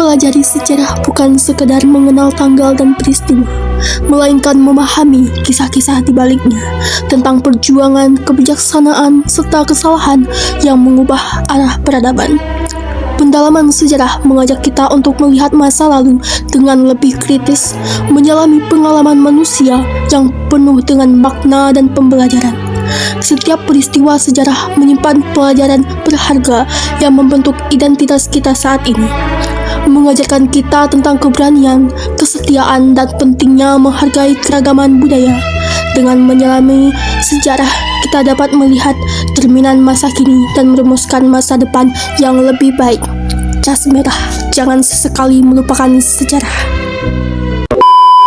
Mempelajari sejarah bukan sekedar mengenal tanggal dan peristiwa, melainkan memahami kisah-kisah di baliknya tentang perjuangan, kebijaksanaan, serta kesalahan yang mengubah arah peradaban. Pendalaman sejarah mengajak kita untuk melihat masa lalu dengan lebih kritis, menyelami pengalaman manusia yang penuh dengan makna dan pembelajaran. Setiap peristiwa sejarah menyimpan pelajaran berharga yang membentuk identitas kita saat ini, mengajarkan kita tentang keberanian, kesetiaan, dan pentingnya menghargai keragaman budaya. Dengan menyelami sejarah, kita dapat melihat cerminan masa kini dan merumuskan masa depan yang lebih baik. Cas merah, jangan sesekali melupakan sejarah.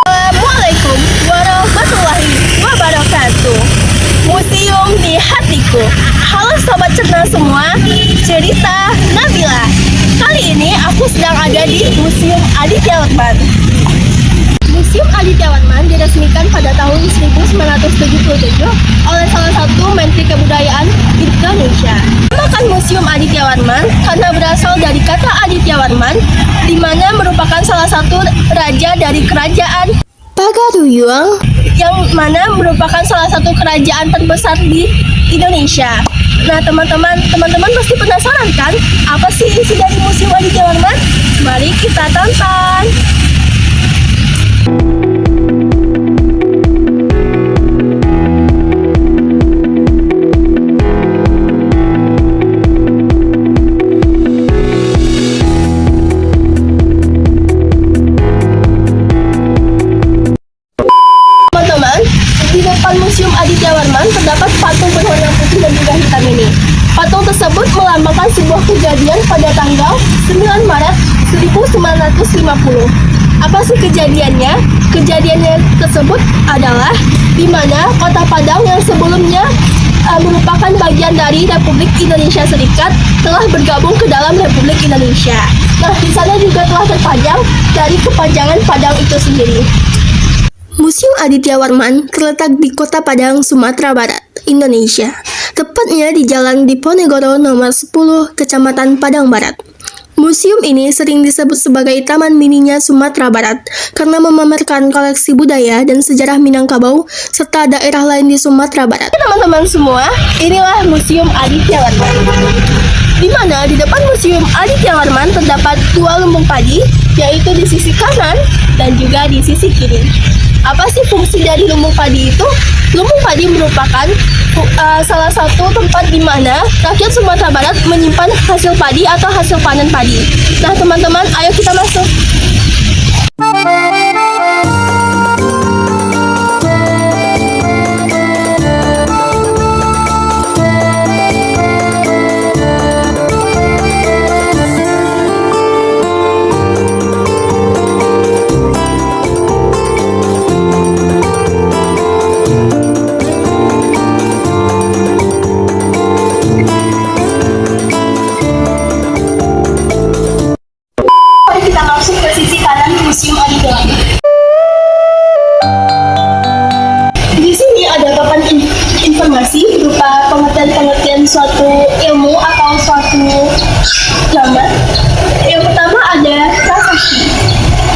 Assalamualaikum warahmatullahi wabarakatuh. Museum di hatiku. Halo sobat cerdas semua, cerita Nabila. Kali ini aku sedang ada di Museum Aditya Warman. Museum Aditya Warman diresmikan pada tahun 1977 oleh salah satu Menteri Kebudayaan Indonesia. Namakan Museum Aditya Warman karena berasal dari kata Aditya Warman, di mana merupakan salah satu raja dari kerajaan Pagaruyung, yang mana merupakan salah satu kerajaan terbesar di Indonesia. Nah teman-teman pasti penasaran kan apa sih isi dari Museum Aditya Warman? Mari kita tonton. Di depan Museum Aditya Warman terdapat patung berwarna putih dan juga hitam ini. Patung tersebut melambangkan sebuah kejadian pada tanggal 9 Maret 1950. Apa sih kejadiannya? Kejadiannya tersebut adalah di mana Kota Padang yang sebelumnya merupakan bagian dari Republik Indonesia Serikat telah bergabung ke dalam Republik Indonesia. Nah, di sana juga telah terpajang dari kepanjangan Padang itu sendiri. Museum Aditya Warman terletak di Kota Padang, Sumatera Barat, Indonesia. Tepatnya di Jalan Diponegoro nomor 10, Kecamatan Padang Barat. Museum ini sering disebut sebagai Taman Mininya Sumatera Barat karena memamerkan koleksi budaya dan sejarah Minangkabau serta daerah lain di Sumatera Barat. Teman-teman semua, inilah Museum Aditya Warman. Di mana di depan Museum Aditya Warman terdapat dua lumbung padi, yaitu di sisi kanan dan juga di sisi kiri. Apa sih fungsi dari lumbung padi itu? Lumbung padi merupakan salah satu tempat di mana rakyat Sumatera Barat menyimpan hasil padi atau hasil panen padi. Nah teman-teman, ayo kita masuk. Museum Aditya Warman. Di sini ada papan informasi berupa pengertian suatu ilmu atau suatu gambar. Yang pertama ada prasasti.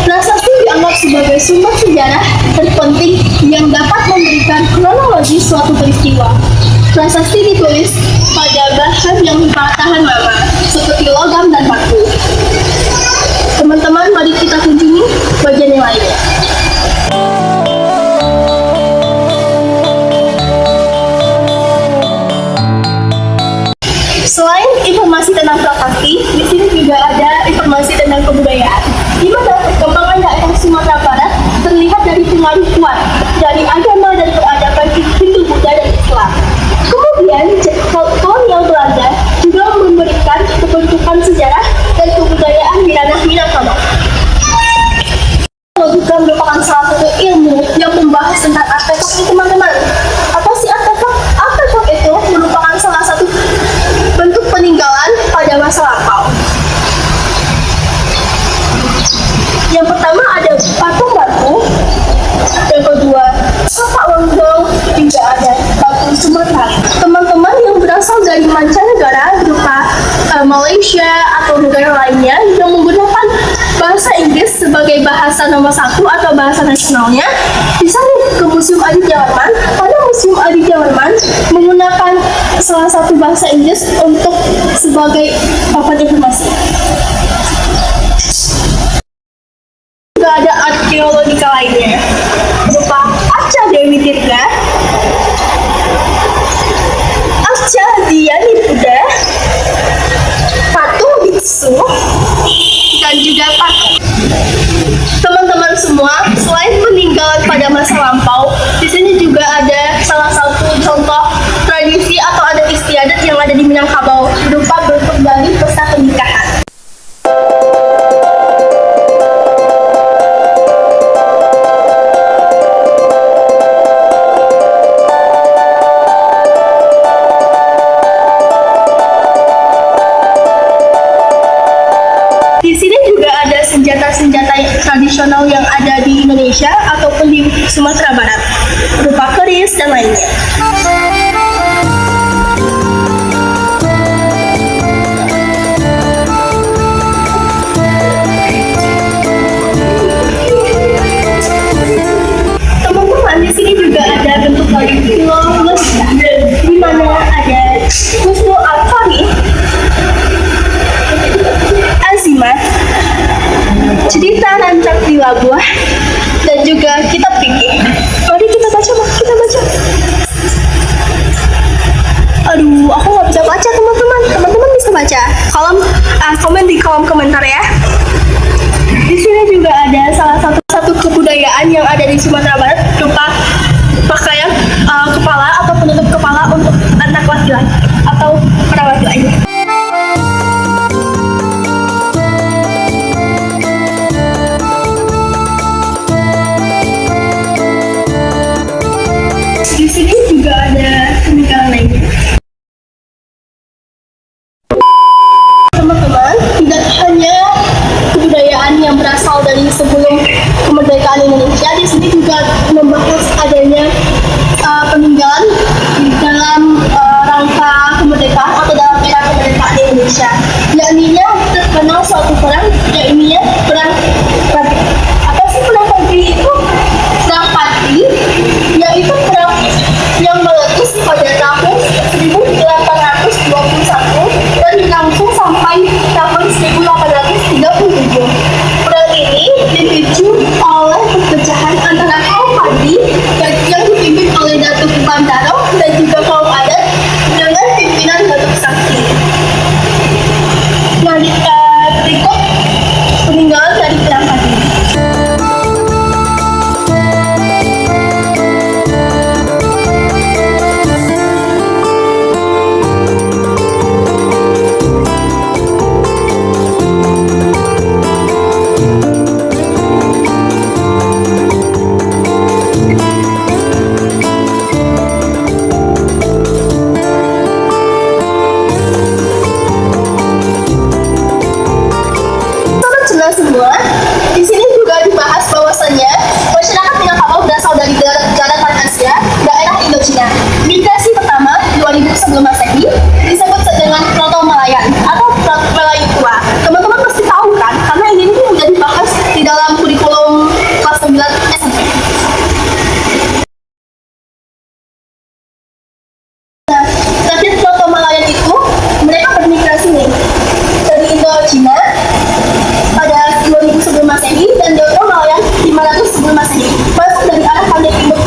Prasasti dianggap sebagai sumber sejarah terpenting yang dapat memberikan kronologi suatu peristiwa. Prasasti ditulis pada bahan yang tahan lama, seperti logam dan batu. Teman-teman, mari kita kunjungi bagian yang lainnya. Selain informasi tentang prasasti, di sini juga ada informasi tentang kebudayaan, di mana perkembangan daerah Sumatera Barat terlihat dari pengaruh kuat dari agama dan peradaban Hindu, Buddha, dan Islam. Kemudian, kolonial Belanda juga memberikan kebentukan sejarah dan kebudayaan di ranah Minangkabau. Juga merupakan salah satu ilmu yang membahas tentang artefak ini, teman-teman. Apa sih artefak? Artefak itu merupakan salah satu bentuk peninggalan pada masa lampau. Yang pertama ada patung batu, yang kedua sapak longgong, juga ada batu Sumatera. Teman-teman yang berasal dari mancanegara berupa Malaysia atau negara lainnya yang menggunakan sebagai bahasa nomor satu atau bahasa nasionalnya, bisa nih ke Museum Aditya Warman. Pada Museum Aditya Warman menggunakan salah satu bahasa Inggris untuk sebagai papan informasi. Juga ada arkeologika lainnya, berupa Arca Dewi Tirga, Arca Dhyani Buddha, patung biksu, dan juga patung. Teman-teman semua, selain peninggalan pada masa lampau, di sini juga ada salah satu contoh tradisi atau adat istiadat yang ada di Minangkabau, berupa bentuk dari pesta pernikahan. Di sini juga ada senjata-senjata tradisional yang ada di Indonesia ataupun di Sumatera Barat, berupa keris dan lainnya. Teman-teman, di sini juga ada bentuk dari filologi, di mana ada Husnul Al-Fahmi, Azimat, cerita rancak di Labuah, dan juga kitab fikih. Mari kita baca, kita baca. Aduh, aku nggak bisa baca, teman-teman. Teman-teman bisa baca. Komen di kolom komentar ya. Di sini juga ada salah satu kebudayaan yang ada di Sumatera Barat, berupa pakaian kepala atau penutup kepala untuk anak laki-laki atau perawat lainnya. Di sini juga ada peninggalan lainnya. Teman-teman, tidak hanya kebudayaan yang berasal dari sebelum kemerdekaan Indonesia, di sini juga membahas adanya peninggalan di dalam rangka kemerdekaan atau dalam era kemerdekaan Indonesia. Yakninya terkenal suatu perang, yakni perang Pati. Apa sih perang Pati itu? Perang Pati, yaitu perang yang meletus pada tahun 1821 dan berlangsung sampai tahun 1837. Perang ini dipicu oleh perpecahan antara kaum Pati yang dipimpin oleh Datuk Bandaro dan juga kaum adat dengan pimpinan Datuk Sakti. Nah, berikut peninggalan dari perang Pati. Semua di sini juga dibahas bahwasannya masyarakat Minangkabau berasal dari daratan Asia, daerah Indochina. Migrasi pertama 2000 sebelum Masehi disebut dengan Proto-Malayan atau Melayu tua. Teman-teman pasti tahu kan, karena ini sudah dibahas di dalam kurikulum kelas 9 SMP. Nah, tapi Proto-Malayan itu mereka bermigrasi nih dari Indochina pada 2000 sebelum Masehi dan Proto-Malayan 500 sebelum Masehi. Masuk dari arah Pandai Timur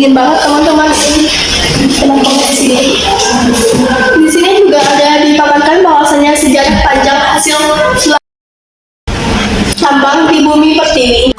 dingin banget teman-teman. Tenang banget di sini. Di sini juga ada dipaparkan bahwasanya sejarah panjang hasil tambang di bumi Pertiwi.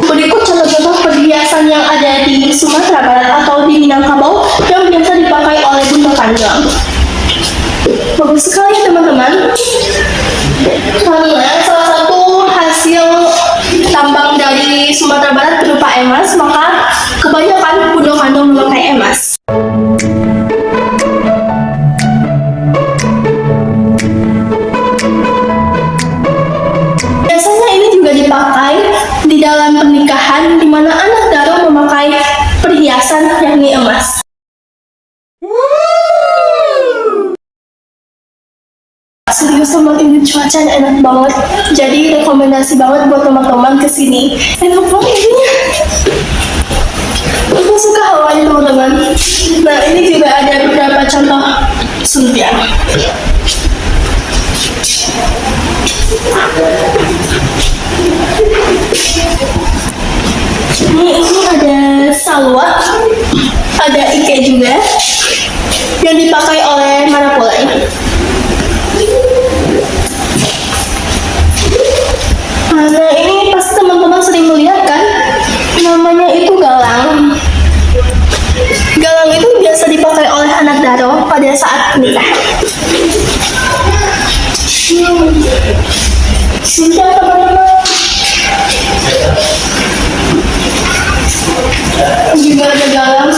Berikut contoh-contoh perhiasan yang ada di Sumatera Barat atau di Minangkabau yang biasa dipakai oleh bunda kandang. Bagus sekali ya teman-teman. Karena salah satu hasil tambang dari Sumatera Barat berupa emas, maka kebanyakan bunda kandang memakai emas. Biasanya ini juga dipakai di dalam pernikahan, di mana anak daro memakai perhiasan yakni emas. Serius teman, ini cuacanya enak banget. Jadi rekomendasi banget buat teman-teman kesini. Enak banget ini. Aku suka hawanya teman-teman. Nah ini juga ada beberapa contoh suntian. Ini ada salwa, ada ike juga yang dipakai oleh Manapulai. Nah ini pasti teman-teman sering melihat kan, namanya itu galang. Galang itu biasa dipakai oleh anak daro pada saat nikah. Sudah teman-teman. Juga ada galang.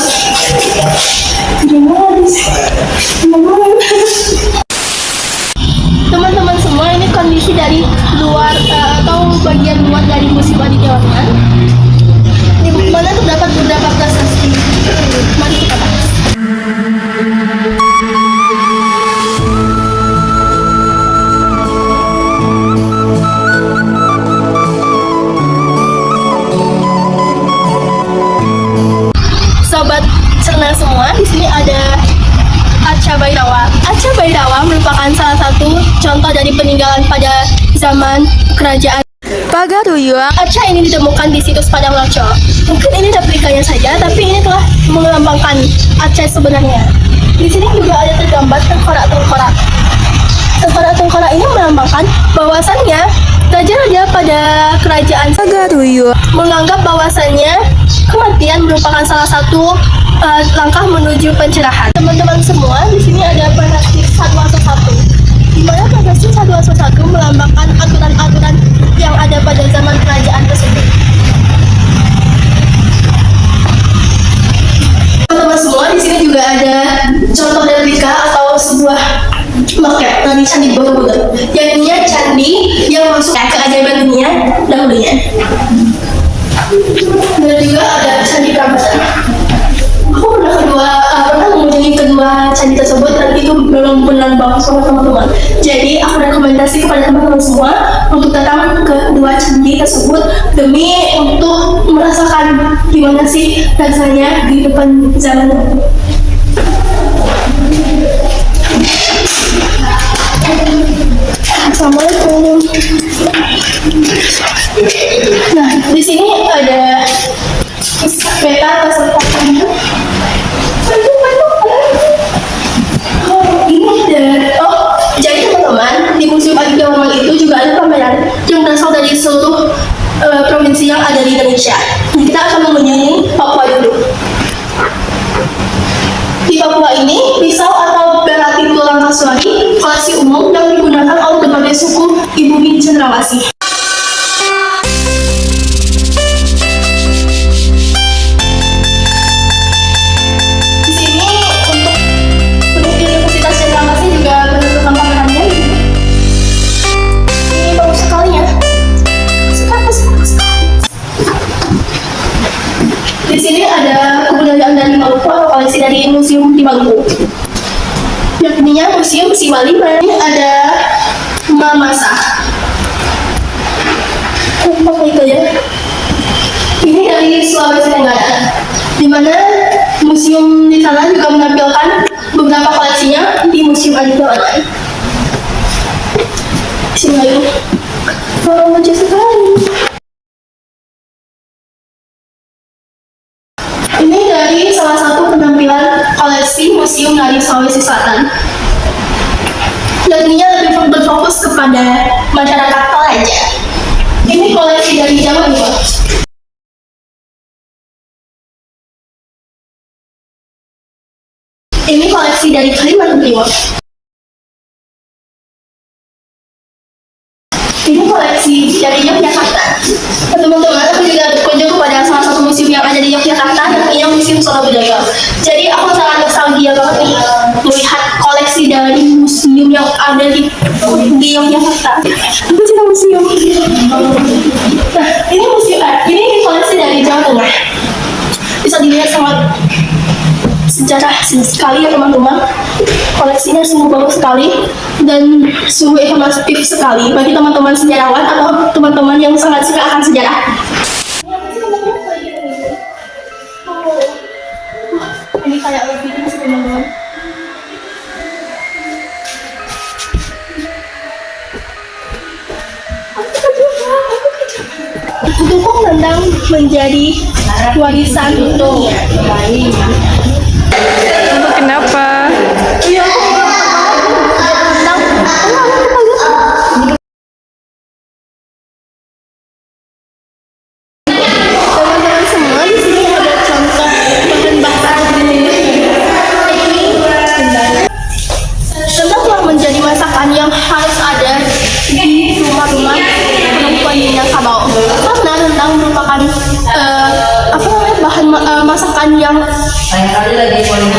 Teman-teman semua, ini kondisi dari luar atau bagian luar dari Museum Aditya Warman, di mana terdapat beberapa prasasti. Mari kita bahas. Sobat cerna semua, di sini ada Arca Bhairawa. Arca Bhairawa merupakan salah satu contoh dari peninggalan pada zaman kerajaan Pagaruyung. Arca ini ditemukan di situs Padang Laco. Mungkin ini replikanya saja, tapi ini telah melambangkan arca sebenarnya. Di sini juga ada tergambar tengkorak-tengkorak. Tengkorak-tengkorak ini melambangkan bahwasannya raja-raja pada kerajaan Pagaruyung menganggap bahwasannya kematian merupakan salah satu langkah menuju pencerahan. Teman-teman semua, di sini ada prasasti Sadwaso-1, di mana prasasti Sadwaso-1 melambangkan aturan-aturan yang ada pada zaman kerajaan tersebut. Teman-teman semua, di sini juga ada contoh replika atau sebuah maket dari Candi Borobudur, yakni candi yang masuk ke keajaiban dunia dahulunya. Dan juga ada Candi Prambanan. Aku pernah mengunjungi kedua candi tersebut dan itu benar-benar bagus banget teman-teman. Jadi aku rekomendasi kepada teman-teman semua untuk datang ke kedua candi tersebut demi untuk merasakan gimana sih rasanya di depan zaman dahulu. Assalamualaikum. Nah, di sini ada peta kesertakan. Jadi teman-teman, di Museum Aditya Warman itu juga ada pameran yang berasal dari seluruh provinsi yang ada di Indonesia. Kita akan mengunjungi Papua dulu. Di Papua ini, pisau atau belati tulang kasuari koleksi umum yang digunakan oleh berbagai suku di bumi cendrawasih. Di sini untuk Universitas Cendrawasih juga menentukan pamerannya. Ini bagus sekali ya. Di sini ada kebudayaan dari Maluku atau koleksi dari Museum di Maluku. Yakni Museum Simalima. Ini ada Mamasa. Apa itu ya? Ini dari Sulawesi Tenggara, di mana museum di sana juga menampilkan koleksinya di Museum Aditya Warman. Sini lagi. Oh, lucu sekali. Ini dari salah satu penampilan koleksi Museum Nadi Sulawesi Selatan. Dan ininya lebih berfokus kepada masyarakat Toraja. Ini koleksi dari Jawa Timur. Ini koleksi dari Kalimantan Timur. Ini koleksi dari Yogyakarta. Teman-teman, aku juga berkunjung kepada salah satu museum yang ada di Yogyakarta, namanya Museum Solo Budaya. Jadi aku sangat nostalgia banget nih melihat koleksi dari museum yang ada di Yogyakarta. Aku cinta museum. Nah, ini museum, ini koleksi dari Jawa Tengah. Bisa dilihat sangat sejarah sekali ya teman-teman. Koleksinya sungguh bagus sekali dan sungguh informatif sekali bagi teman-teman sejarawan atau teman-teman yang sangat suka akan sejarah. Ini kayak lebih sih teman-teman. Dukung Nendang menjadi warisan dunia. Kenapa? Iya. Teman-teman semua, di sini ada contoh bahan bakar Rendang telah menjadi masakan yang harus ada di rumah-rumah perempuan Minangkabau. Karena rendang merupakan bahan masakan yang ikonik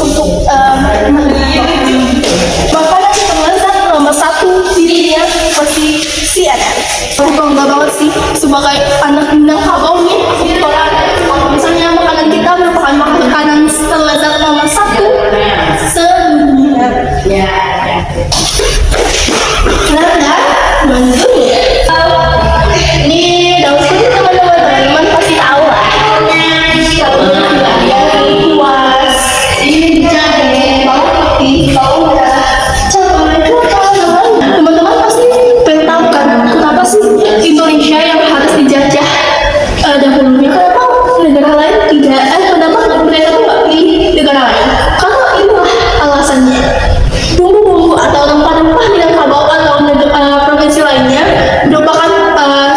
untuk makanan terlezat nomor satu di dunia versi CNN. Aku bangga banget sih sebagai anak Minangkabau nih. Kalau misalnya makanan kita merupakan makanan terlezat nomor satu sedunia. Karena mandunya ini daun kunyit teman-teman pasti tahu lah. Kuas, ini jahe, bawang putih, bawang merah, cabai, teman-teman pasti pengen tahu kan kenapa sih Indonesia yang harus dijajah dahulunya, kenapa negara lain tidak, kenapa mereka tuh nggak pilih negara lain? Karena inilah alasannya. Bumbu-bumbu atau rempah-rempah Minangkabau atau provinsi lainnya merupakan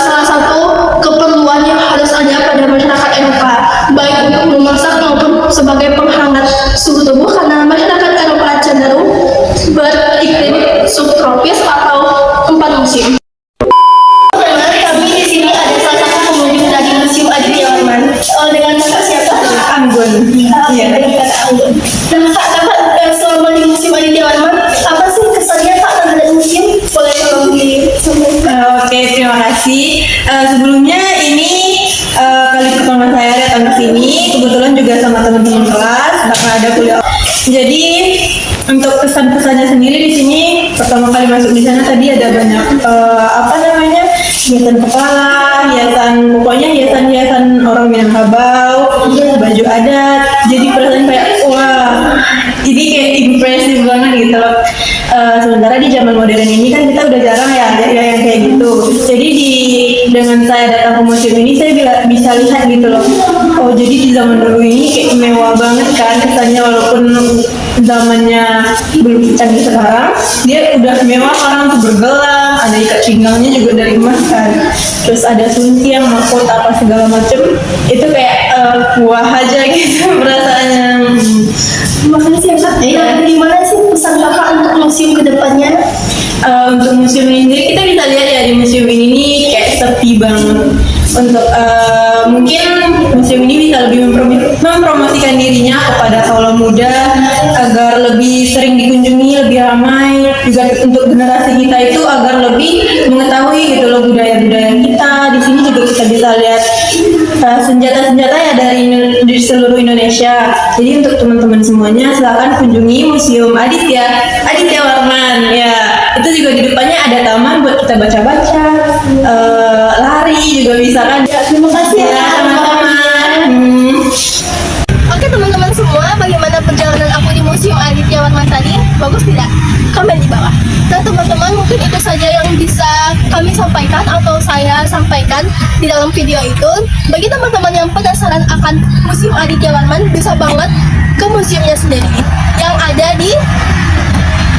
salah satu keperluan yang harus ada pada masyarakat Eropa, baik untuk memasak maupun sebagai penghangat suhu tubuh, karena masyarakat Eropa cenderung beriklim subtropis atau 4 musim. Kami di sini ada salah satu pengunjung dari Museum Aditya Warman. Dengan kakak siapa? Anggun. Iya, dengan kakak Anggun. Nah, kakak selama di Museum Aditya Warman, apa sih kesannya kak terhadap museum? Boleh tolong disampaikan? Oke, terima kasih. Sebelumnya ini kali pertama saya datang ke sini, kebetulan juga sama teman-teman kelas karena ada kuliah. Jadi untuk kesan-kesannya sendiri di sini, pertama kali masuk di sana tadi ada banyak hiasan kepala, pokoknya hiasan orang Minangkabau, baju adat. Jadi perasaan kayak wah, ini kayak impresif banget gitu loh. Sementara di zaman modern ini kan kita udah jarang ya yang kayak gitu. Jadi dengan saya datang ke museum ini saya bisa lihat gitu loh. Oh jadi di zaman dulu ini kayak mewah banget kan kesannya, walaupun zamannya belum canggih sekarang, dia udah mewah, orang tuh bergelang, ada ikat pinggangnya juga dari emas kan, terus ada suntiang, mahkota apa segala macem, itu kayak wah aja gitu perasaannya. Makasih ya kak. Gimana sih pesan kakak untuk museum kedepannya? Untuk museum ini sendiri kita bisa lihat ya, di museum ini nih kayak sepi banget. Untuk mungkin museum ini bisa lebih mempromosikan dirinya kepada kaula muda agar lebih sering dikunjungi, lebih ramai, juga untuk generasi kita itu agar lebih mengetahui gitu loh budaya-budaya kita. Di sini juga kita bisa lihat senjata-senjata ya dari seluruh Indonesia. Jadi untuk teman-teman semuanya silakan kunjungi Museum Aditya Warman ya. Itu juga di depannya ada taman buat kita baca-baca, lari juga bisa kan. Ya, terima kasih ya teman-teman. Oke teman-teman semua, bagaimana bagus tidak? Komen di bawah. Nah teman-teman, mungkin itu saja yang bisa kami sampaikan atau saya sampaikan di dalam video itu. Bagi teman-teman yang penasaran akan Museum Aditya Warman, bisa banget ke museumnya sendiri yang ada di...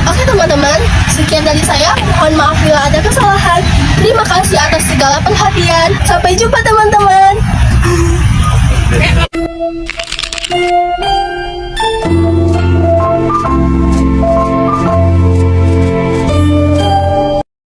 Oke teman-teman, sekian dari saya. Mohon maaf bila ada kesalahan. Terima kasih atas segala perhatian. Sampai jumpa teman-teman.